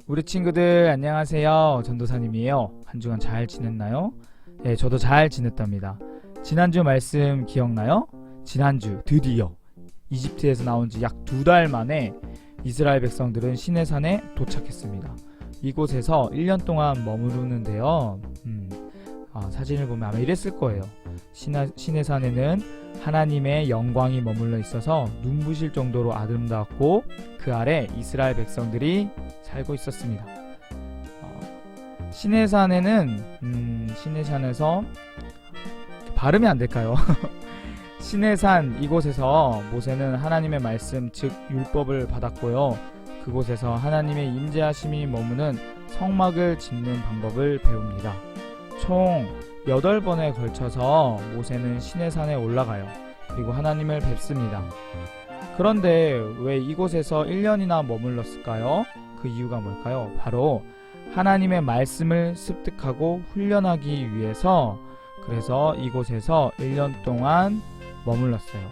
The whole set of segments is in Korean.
우리 친구들 안녕하세요. 전도사님이에요. 한 주간 잘 지냈나요? 네, 저도 잘 지냈답니다. 지난주 말씀 기억나요? 지난주 드디어 이집트에서 나온 지 약 2달 만에 이스라엘 백성들은 시내산에 도착했습니다. 이곳에서 1년 동안 머무르는데요. 사진을 보면 아마 이랬을 거예요. 시내산에는 하나님의 영광이 머물러 있어서 눈부실 정도로 아름다웠고 그 아래 이스라엘 백성들이 살고 있었습니다. 시내산에서 발음이 안 될까요? 시내산 이곳에서 모세는 하나님의 말씀 즉 율법을 받았고요. 그곳에서 하나님의 임재하심이 머무는 성막을 짓는 방법을 배웁니다. 총 8번에 걸쳐서 모세는 시내산에 올라가요. 그리고 하나님을 뵙습니다. 그런데 왜 이곳에서 1년이나 머물렀을까요? 그 이유가 뭘까요? 바로 하나님의 말씀을 습득하고 훈련하기 위해서 그래서 이곳에서 1년 동안 머물렀어요.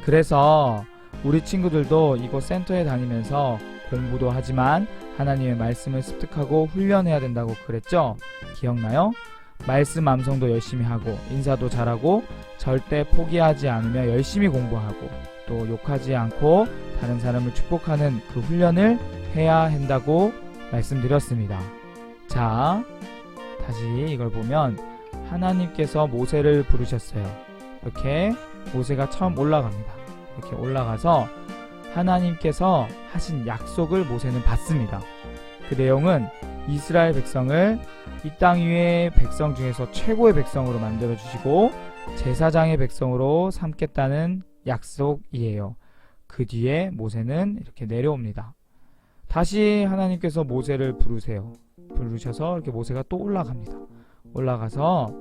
그래서 우리 친구들도 이곳 센터에 다니면서 공부도 하지만 하나님의 말씀을 습득하고 훈련해야 된다고 그랬죠? 기억나요? 말씀 암송도 열심히 하고 인사도 잘하고 절대 포기하지 않으며 열심히 공부하고 또 욕하지 않고 다른 사람을 축복하는 그 훈련을 해야 한다고 말씀드렸습니다. 자, 다시 이걸 보면 하나님께서 모세를 부르셨어요. 이렇게 모세가 처음 올라갑니다. 이렇게 올라가서 하나님께서 하신 약속을 모세는 받습니다. 그 내용은 이스라엘 백성을 이 땅 위의 백성 중에서 최고의 백성으로 만들어 주시고 제사장의 백성으로 삼겠다는 약속이에요. 그 뒤에 모세는 이렇게 내려옵니다. 다시 하나님께서 모세를 부르셔서 이렇게 모세가 또 올라갑니다. 올라가서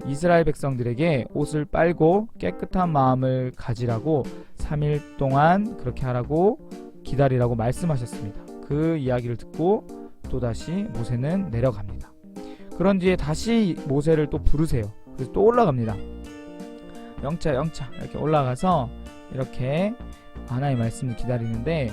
이스라엘 백성들에게 옷을 빨고 깨끗한 마음을 가지라고 3일 동안 그렇게 하라고 기다리라고 말씀하셨습니다. 그 이야기를 듣고 또다시 모세는 내려갑니다. 그런 뒤에 다시 모세를 또 부르세요. 그래서 또 올라갑니다. 영차 이렇게 올라가서 이렇게 하나님의 말씀을 기다리는데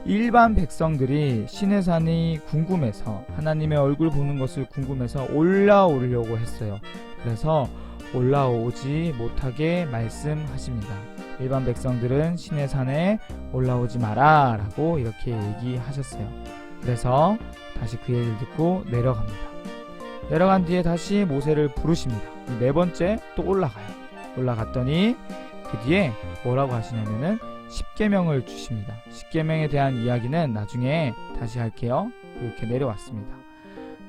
일반 백성들이 시내산이 궁금해서 하나님의 얼굴 보는 것을 궁금해서 올라오려고 했어요. 그래서 올라오지 못하게 말씀하십니다. 일반 백성들은 시내산에 올라오지 마라 라고 이렇게 얘기하셨어요. 그래서 다시 그 얘기를 듣고 내려갑니다. 내려간 뒤에 다시 모세를 부르십니다. 4번째 또 올라가요. 올라갔더니 그 뒤에 뭐라고 하시냐면은 십계명을 주십니다. 십계명에 대한 이야기는 나중에 다시 할게요. 이렇게 내려왔습니다.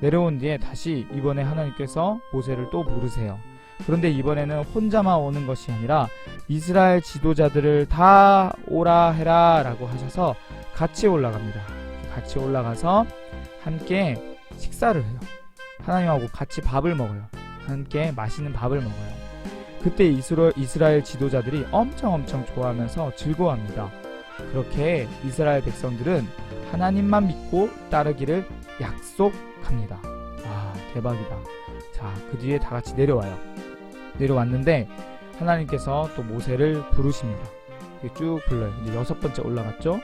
내려온 뒤에 다시 이번에 하나님께서 모세를 또 부르세요. 그런데 이번에는 혼자만 오는 것이 아니라 이스라엘 지도자들을 다 오라 해라 라고 하셔서 같이 올라갑니다. 같이 올라가서 함께 식사를 해요. 하나님하고 같이 밥을 먹어요. 함께 맛있는 밥을 먹어요. 그때 이스라엘 지도자들이 엄청 좋아하면서 즐거워합니다. 그렇게 이스라엘 백성들은 하나님만 믿고 따르기를 약속합니다. 와, 대박이다. 자, 그 뒤에 다 같이 내려와요. 내려왔는데 하나님께서 또 모세를 부르십니다. 쭉 불러요. 이제 6번째 올라갔죠.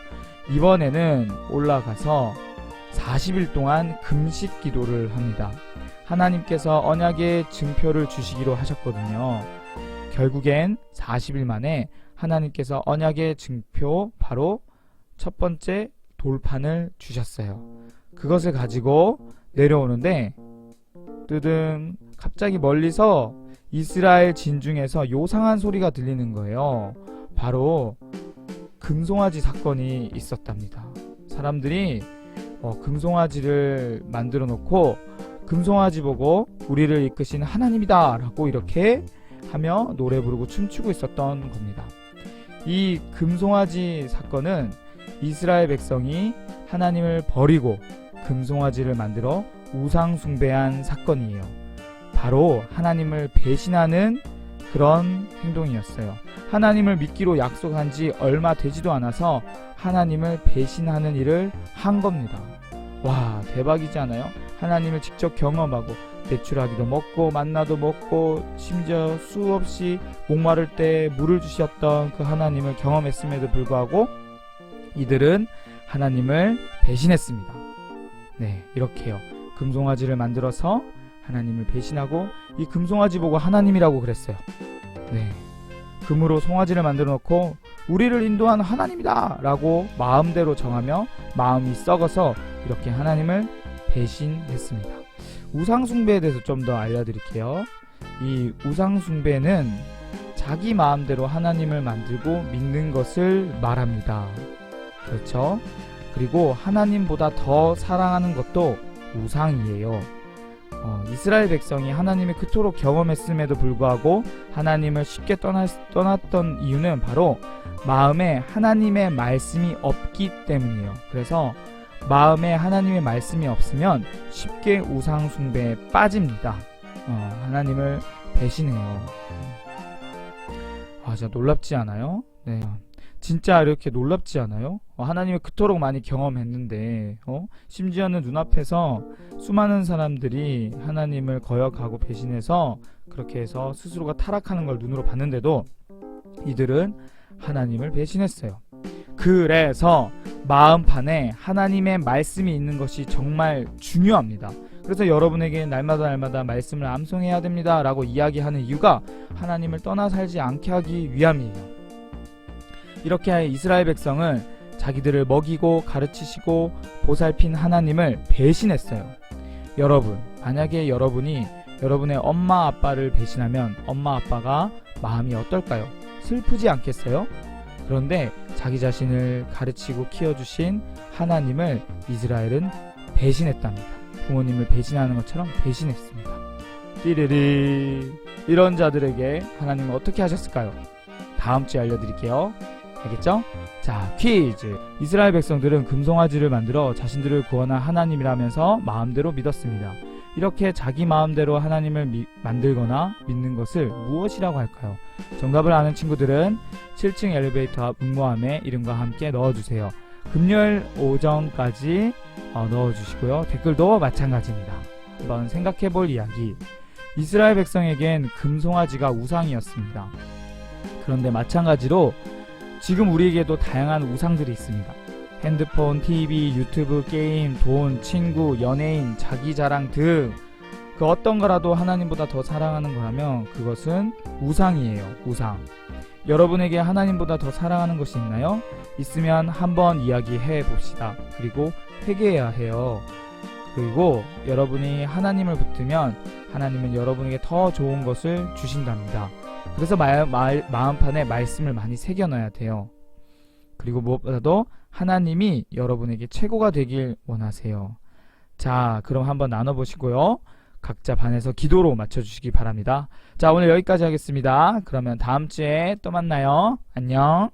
이번에는 올라가서 40일 동안 금식 기도를 합니다. 하나님께서 언약의 증표를 주시기로 하셨거든요. 결국엔 40일 만에 하나님께서 언약의 증표 바로 첫 번째 돌판을 주셨어요. 그것을 가지고 내려오는데 갑자기 멀리서 이스라엘 진중에서 요상한 소리가 들리는 거예요. 바로 금송아지 사건이 있었답니다. 사람들이 금송아지를 만들어 놓고 금송아지 보고 우리를 이끄신 하나님이다 라고 이렇게 하며 노래 부르고 춤추고 있었던 겁니다. 이 금송아지 사건은 이스라엘 백성이 하나님을 버리고 금송아지를 만들어 우상 숭배한 사건이에요. 바로 하나님을 배신하는 그런 행동이었어요. 하나님을 믿기로 약속한 지 얼마 되지도 않아서 하나님을 배신하는 일을 한 겁니다. 와, 대박이지 않아요? 하나님을 직접 경험하고 배출하기도 먹고 만나도 먹고 심지어 수없이 목마를 때 물을 주셨던 그 하나님을 경험했음에도 불구하고 이들은 하나님을 배신했습니다. 네, 이렇게요. 금송아지를 만들어서 하나님을 배신하고 이 금송아지 보고 하나님이라고 그랬어요. 네, 금으로 송아지를 만들어 놓고 우리를 인도한 하나님이다 라고 마음대로 정하며 마음이 썩어서 이렇게 하나님을 배신했습니다. 우상숭배에 대해서 좀 더 알려드릴게요. 이 우상숭배는 자기 마음대로 하나님을 만들고 믿는 것을 말합니다. 그렇죠? 그리고 하나님보다 더 사랑하는 것도 우상이에요. 이스라엘 백성이 하나님을 그토록 경험했음에도 불구하고 하나님을 쉽게 떠났던 이유는 바로 마음에 하나님의 말씀이 없기 때문이에요. 그래서 마음에 하나님의 말씀이 없으면 쉽게 우상 숭배에 빠집니다. 하나님을 배신해요. 진짜 놀랍지 않아요? 네, 진짜 이렇게 놀랍지 않아요? 하나님을 그토록 많이 경험했는데 심지어는 눈앞에서 수많은 사람들이 하나님을 거역하고 배신해서 그렇게 해서 스스로가 타락하는 걸 눈으로 봤는데도 이들은 하나님을 배신했어요. 그래서 마음판에 하나님의 말씀이 있는 것이 정말 중요합니다. 그래서 여러분에게 날마다 말씀을 암송해야 됩니다 라고 이야기하는 이유가 하나님을 떠나 살지 않게 하기 위함이에요. 이렇게 이스라엘 백성은 자기들을 먹이고 가르치시고 보살핀 하나님을 배신했어요. 여러분, 만약에 여러분이 여러분의 엄마 아빠를 배신하면 엄마 아빠가 마음이 어떨까요? 슬프지 않겠어요? 그런데 자기 자신을 가르치고 키워주신 하나님을 이스라엘은 배신했답니다. 부모님을 배신하는 것처럼 배신했습니다. 띠리리. 이런 자들에게 하나님은 어떻게 하셨을까요? 다음 주에 알려드릴게요. 알겠죠? 자, 퀴즈. 이스라엘 백성들은 금송아지를 만들어 자신들을 구원한 하나님이라면서 마음대로 믿었습니다. 이렇게 자기 마음대로 하나님을 만들거나 믿는 것을 무엇이라고 할까요? 정답을 아는 친구들은 7층 엘리베이터 앞 응모함에 이름과 함께 넣어주세요. 금요일 오전까지 넣어주시고요. 댓글도 마찬가지입니다. 한번 생각해볼 이야기. 이스라엘 백성에겐 금송아지가 우상이었습니다. 그런데 마찬가지로 지금 우리에게도 다양한 우상들이 있습니다. 핸드폰, TV, 유튜브, 게임, 돈, 친구, 연예인, 자기 자랑 등 그 어떤 거라도 하나님보다 더 사랑하는 거라면 그것은 우상이에요. 우상. 여러분에게 하나님보다 더 사랑하는 것이 있나요? 있으면 한번 이야기해 봅시다. 그리고 회개해야 해요. 그리고 여러분이 하나님을 붙들면 하나님은 여러분에게 더 좋은 것을 주신답니다. 그래서 마음판에 말씀을 많이 새겨놔야 돼요. 그리고 무엇보다도 하나님이 여러분에게 최고가 되길 원하세요. 자, 그럼 한번 나눠보시고요. 각자 반에서 기도로 맞춰주시기 바랍니다. 자, 오늘 여기까지 하겠습니다. 그러면 다음 주에 또 만나요. 안녕.